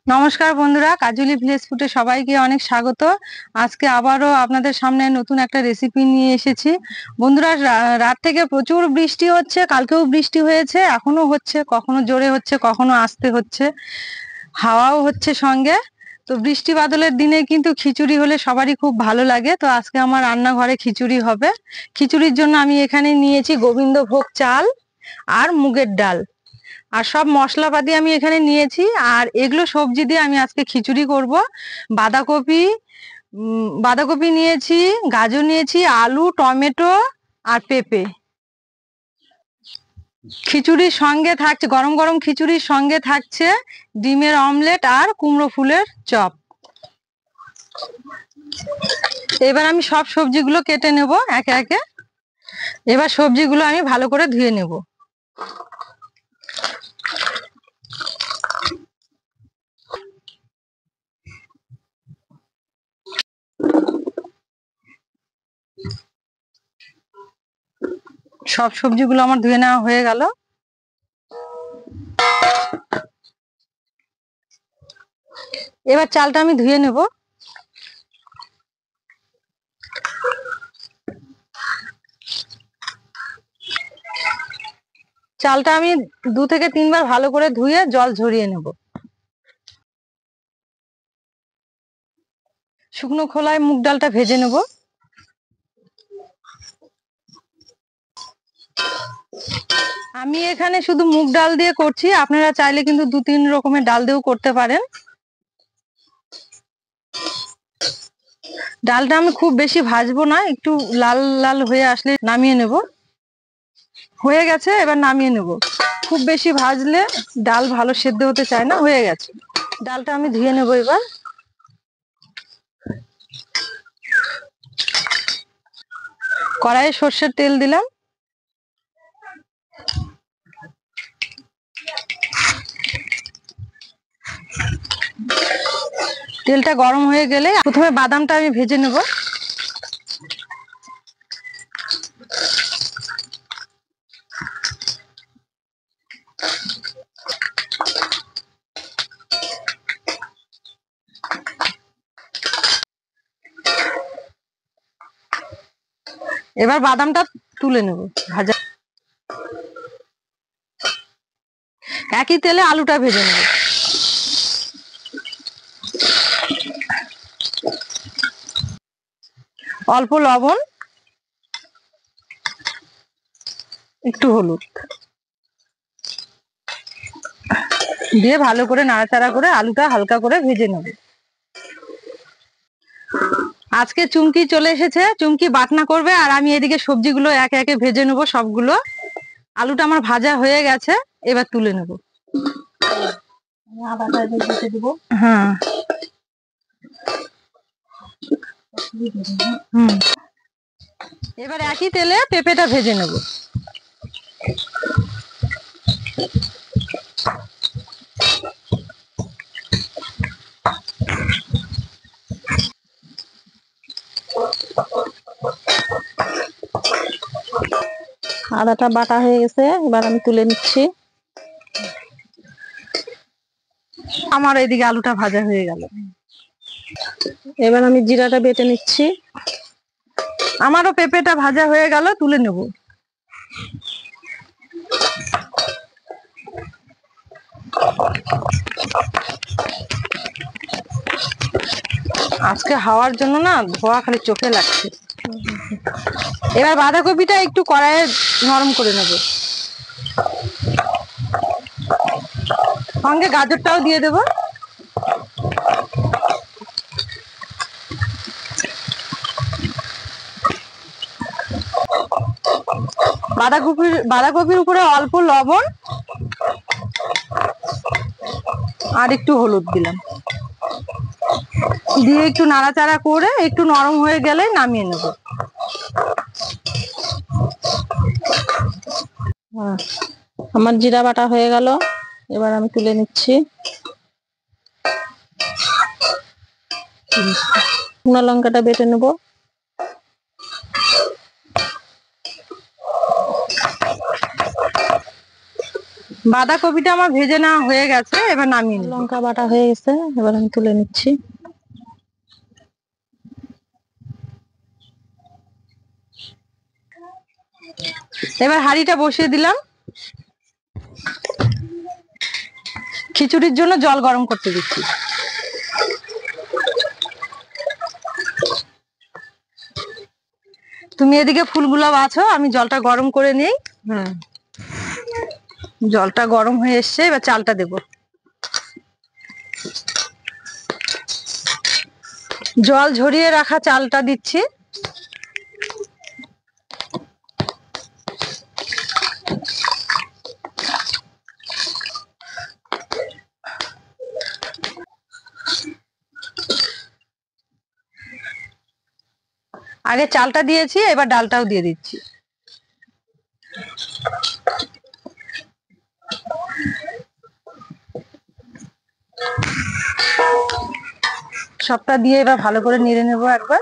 নমস্কার বন্ধুরা, কাজুলি ভিলেজ ফুডে সবাইকে অনেক স্বাগত। আজকে আবারও আপনাদের সামনে নতুন একটা রেসিপি নিয়ে এসেছি। বন্ধুরা, রাত থেকে প্রচুর বৃষ্টি হচ্ছে, কালকেও বৃষ্টি হয়েছে, এখনো হচ্ছে, কখনো জোরে হচ্ছে, কখনো আস্তে হচ্ছে, হাওয়াও হচ্ছে সঙ্গে। তো বৃষ্টি বাদলের দিনে কিন্তু খিচুড়ি হলে সবারই খুব ভালো লাগে। তো আজকে আমার রান্নাঘরে খিচুড়ি হবে। খিচুড়ির জন্য আমি এখানে নিয়েছি গোবিন্দভোগ চাল আর মুগের ডাল, আর সব মশলাপাতি আমি এখানে নিয়েছি। আর এগুলো সবজি দিয়ে আমি আজকে খিচুড়ি করব। বাঁধাকপি বাঁধাকপি নিয়েছি, গাজর নিয়েছি, আলু, টমেটো আর পেঁপে। খিচুড়ির সঙ্গে থাকছে, গরম গরম খিচুড়ির সঙ্গে থাকছে ডিমের অমলেট আর কুমড়ো ফুলের চপ। এবার আমি সব সবজিগুলো কেটে নেব একে একে। এবার সবজিগুলো আমি ভালো করে ধুয়ে নেব। সব সবজিগুলো আমার ধুয়ে নেওয়া হয়ে গেল। এবার চালটা আমি ধুয়ে নেব। চালটা আমি 2 থেকে 3 বার ভালো করে ধুয়ে জল ঝরিয়ে নেব। শুকনো খোলায় মুগ ডালটা ভেজে নেব। আমি এখানে শুধু মুগ ডাল দিয়ে করছি, আপনারা চাইলে কিন্তু 2-3 রকমের ডাল দিয়েও করতে পারেন। ডালটা আমি খুব বেশি ভাজবো না, একটু লাল লাল হয়ে আসলে নামিয়ে নেব। হয়ে গেছে, এবার নামিয়ে নেব। খুব বেশি ভাজলে ডাল ভালো সেদ্ধ হতে চায় না। হয়ে গেছে, ডালটা আমি ধুয়ে নেব। এবার কড়াইয়ে সর্ষের তেল দিলাম। তেলটা গরম হয়ে গেলে প্রথমে বাদামটা আমি ভেজে নেব। এবার বাদামটা তুলে নেব ভাজা। একই তেলে আলুটা ভেজে নেব। অল্প লবণ, একটু হলুদ দিয়ে ভালো করে নাড়াচাড়া করে আলুটা হালকা করে ভেজে নেব। আজকে চুমকি চলে এসেছে, চুমকি বাটনা করবে, আর আমি এদিকে সবজিগুলো একে একে ভেজে নেব সবগুলো। আলুটা আমার ভাজা হয়ে গেছে, এবার তুলে নেব। হ্যাঁ, এবার একই তেলে পেঁপেটা ভেজে নেব। আদাটা বাটা হয়ে গেছে, এবার আমি তুলে নিচ্ছি। আমার এইদিকে আলুটা ভাজা হয়ে গেল। এবার আমি জিরাটা বেটে নিচ্ছি। আমারও পেঁপেটা ভাজা হয়ে গেল, তুলে নেব। আজকে হাওয়ার জন্য না ধোয়া খালি চোখে লাগছে। এবার বাঁধাকপিটা একটু কড়াইয়ে নরম করে নেব, সঙ্গে গাজরটাও দিয়ে দেব। বাঁধাকপির উপরে অল্প লবণ আর একটু হলুদ দিলাম, দিয়ে একটু নাড়াচাড়া করে একটু নরম হয়ে গেলে নামিয়ে নেব। আমার জিরা বাটা হয়ে গেল, এবার আমি তুলে নিচ্ছি। শুকনো লঙ্কাটা বেটে নেব। বাঁধাকপিটা আমার ভেজে নেওয়া হয়ে গেছে, এবার নামিয়ে নেব। লঙ্কা বাটা হয়ে গেছে, এবার আমি তুলে নিচ্ছি। এবার হাঁড়িটা বসিয়ে দিলাম, খিচুড়ির জন্য জল গরম করতে দিচ্ছি। তুমি এদিকে ফুলগুলো বাছো, আমি জলটা গরম করে নিই। জলটা গরম হয়ে এসছে, এবার চালটা দেব। জল ঝরিয়ে রাখা চালটা দিচ্ছি। আগে চালটা দিয়েছি, এবার ডালটাও দিয়ে দিচ্ছি। সবটা দিয়ে এবার ভালো করে নেড়ে নেবো একবার।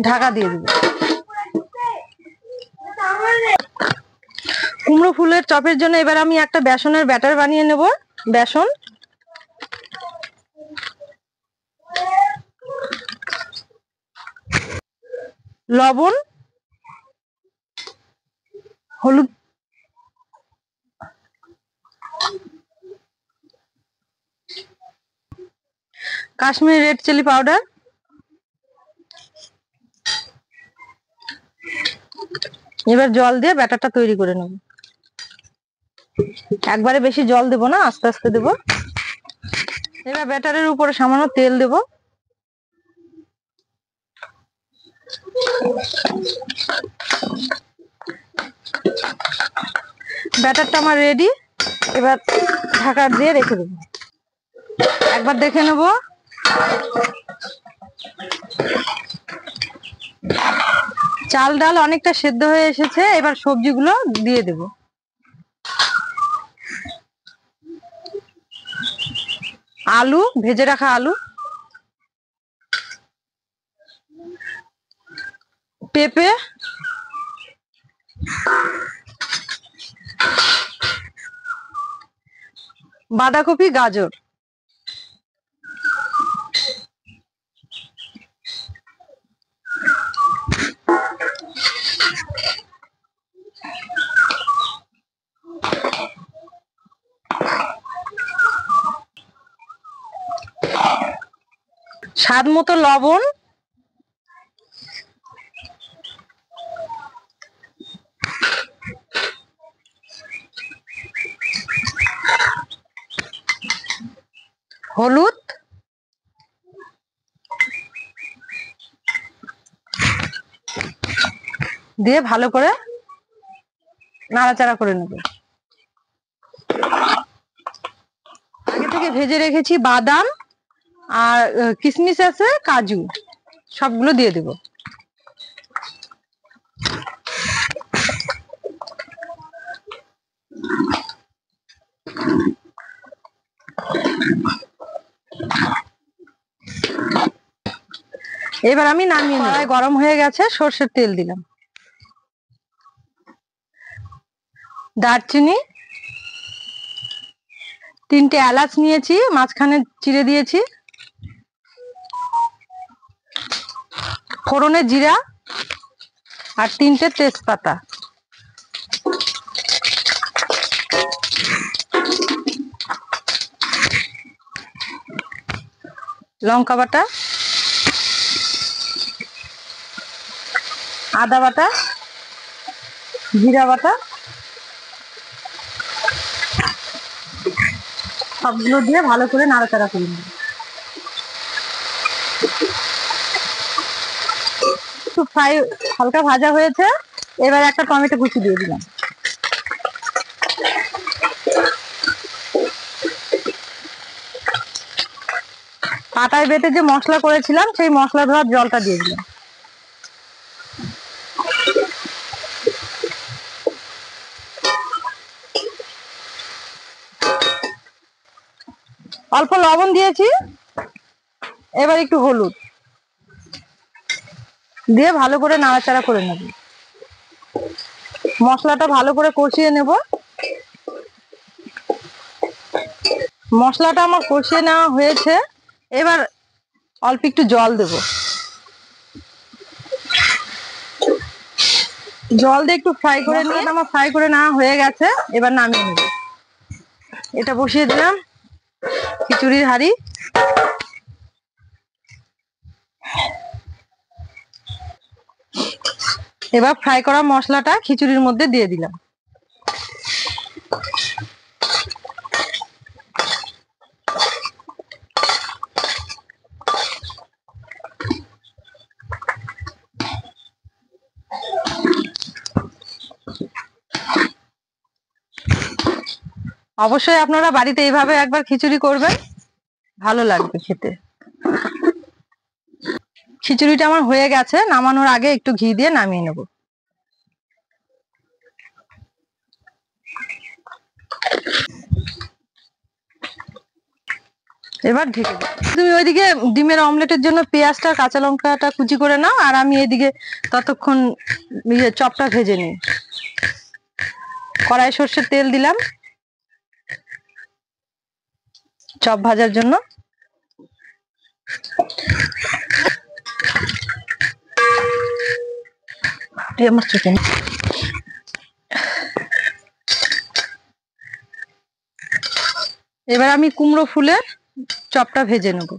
ঢাকা দিয়ে দেবো। কুমড়ো ফুলের চপের জন্য এবার আমি একটা বেসনের ব্যাটার বানিয়ে নেব। বেসন, লবণ, হলুদ, কাশ্মীরি রেড চিলি পাউডার, এবার জল দিয়ে ব্যাটারটা তৈরি করে নেব। একবারে বেশি জল দেব না, আস্তে আস্তে দেব। এবার ব্যাটারের উপরে সামান্য তেল দেব। ব্যাটারটা আমার রেডি, এবার ঢাকা দিয়ে রেখে দেবো। একবার দেখে নেব। চাল ডাল অনেকটা সেদ্ধ হয়ে এসেছে, এবার সবজিগুলো দিয়ে দেব। আলু, ভেজে রাখা আলু, পেঁপে, বাঁধাকপি, গাজর, স্বাদ মতো লবণ, হলুদ, দিয়ে ভালো করে নাড়াচাড়া করে নেব। আগে থেকে ভেজে রেখেছি বাদাম আর কিশমিশ আছে, কাজু, সবগুলো দিয়ে দেব। এবার আমি নামিয়ে, কড়াই গরম হয়ে গেছে, সর্ষের তেল দিলাম। দারচিনি, 3টে এলাচ নিয়েছি, মাঝখানে চিড়ে দিয়েছি। ফোড়নে জিরা আর 3টে তেজপাতা। লঙ্কা বাটা, আদা বাটা, জিরা বাটা, সবগুলো দিয়ে ভালো করে নাড়াচাড়া করে নেব। একটু ফ্রাই, হালকা ভাজা হয়েছে, এবার একটা টমেটো কুচি দিয়ে দিলাম। পাটায় বেটে যে মশলা করেছিলাম, সেই মশলা ধোয়ার জলটা দিয়ে দিলাম। অল্প লবণ দিয়েছি, এবার একটু হলুদ, দিয়ে ভালো করে নাড়াচাড়া করে নেব। মশলাটা ভালো করে কষিয়ে নেব। মশলাটা আমার কষিয়ে নেওয়া হয়েছে, এবার অল্প একটু জল দেব। জল দিয়ে একটু ফ্রাই করে নিয়ে আমার ফ্রাই করে নেওয়া হয়ে গেছে, এবার নামিয়ে নেব। এটা বসিয়ে দিলাম খিচুড়ির হাঁড়ি। এবার ফ্রাই করা মশলাটা খিচুড়ির মধ্যে দিয়ে দিলাম। অবশ্যই আপনারা বাড়িতে এইভাবে একবার খিচুড়ি করবেন, ভালো লাগবে খেতে। খিচুড়িটা আমার হয়ে গেছে, নামানোর আগে একটু ঘি দিয়ে নামিয়ে নেব। এবার ঢেকে দেব। তুমি ওইদিকে ডিমের অমলেটের জন্য পেঁয়াজটা কাঁচা লঙ্কাটা কুচি করে নাও, আর আমি এইদিকে ততক্ষণ চপটা ভেজে নিই। কড়াই সর্ষের তেল দিলাম চপ ভাজার জন্য। আমার চোখে এবার আমি কুমড়ো ফুলের চপটা ভেজে নেব।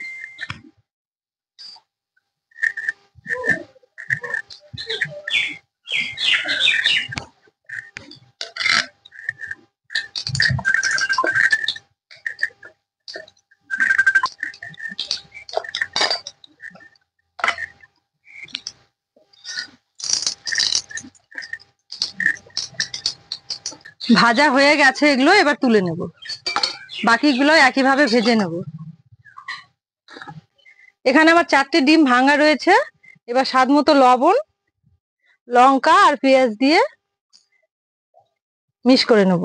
ভাজা হয়ে গেছে এগুলো, এবার তুলে নেব। বাকিগুলো একইভাবে ভেজে নেব। এখানে আমার 4টে ডিম ভাঙা রয়েছে। এবার স্বাদ মতো লবণ, লঙ্কা আর পেঁয়াজ দিয়ে মিক্স করে নেব।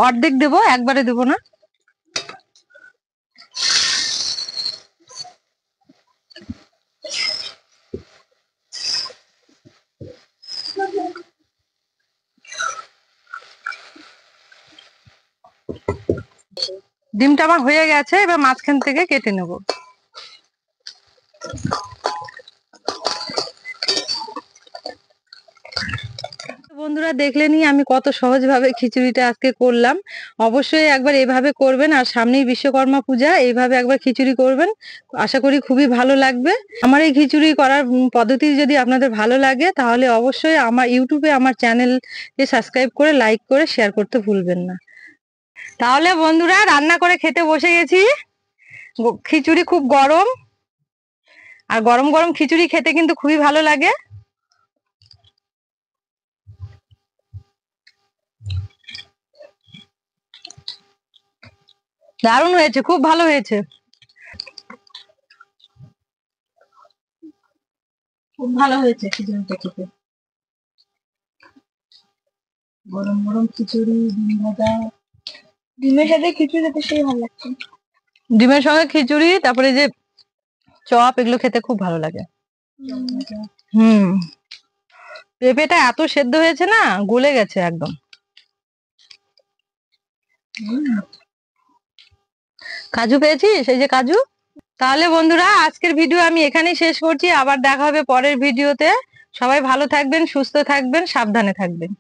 অর্ধেক দেবো, একবারে দেবো না। ডিমটা আমার হয়ে গেছে, এবার মাঝখান থেকে কেটে নেব। বন্ধুরা দেখলেনই আমি কত সহজভাবে খিচুড়িটা আজকে করলাম। অবশ্যই একবার এভাবে করবেন, আর সামনেই বিশ্বকর্মা পূজা, এইভাবে একবার খিচুড়ি করবেন, আশা করি খুবই ভালো লাগবে। আমার এই খিচুড়ি করার পদ্ধতি যদি আপনাদের ভালো লাগে, তাহলে অবশ্যই আমার ইউটিউবে আমার চ্যানেলকে সাবস্ক্রাইব করে লাইক করে শেয়ার করতে ভুলবেন না। তাহলে বন্ধুরা রান্না করে খেতে বসে গেছি। খিচুড়ি খুব গরম, আর গরম গরম খিচুড়ি খেতে কিন্তু খুবই ভালো লাগে। দারুণ হয়েছে, খুব ভালো হয়েছে, খুব ভালো হয়েছে খিচুড়িটা খেতে। গরম গরম খিচুড়ি, ডিম ভাজা, ডিমের সাথে খিচুড়ি খেতে সেই ভালো লাগছে। ডিমের সঙ্গে খিচুড়ি, তারপরে যে চপ, এগুলো খেতে খুব ভালো লাগে। পেঁপেটা এত সেদ্ধ হয়েছে না, গলে গেছে একদম। কাজু পেয়েছিস, এই যে কাজু। তাহলে বন্ধুরা আজকের ভিডিও আমি এখানেই শেষ করছি, আবার দেখা হবে পরের ভিডিওতে। সবাই ভালো থাকবেন, সুস্থ থাকবেন, সাবধানে থাকবেন।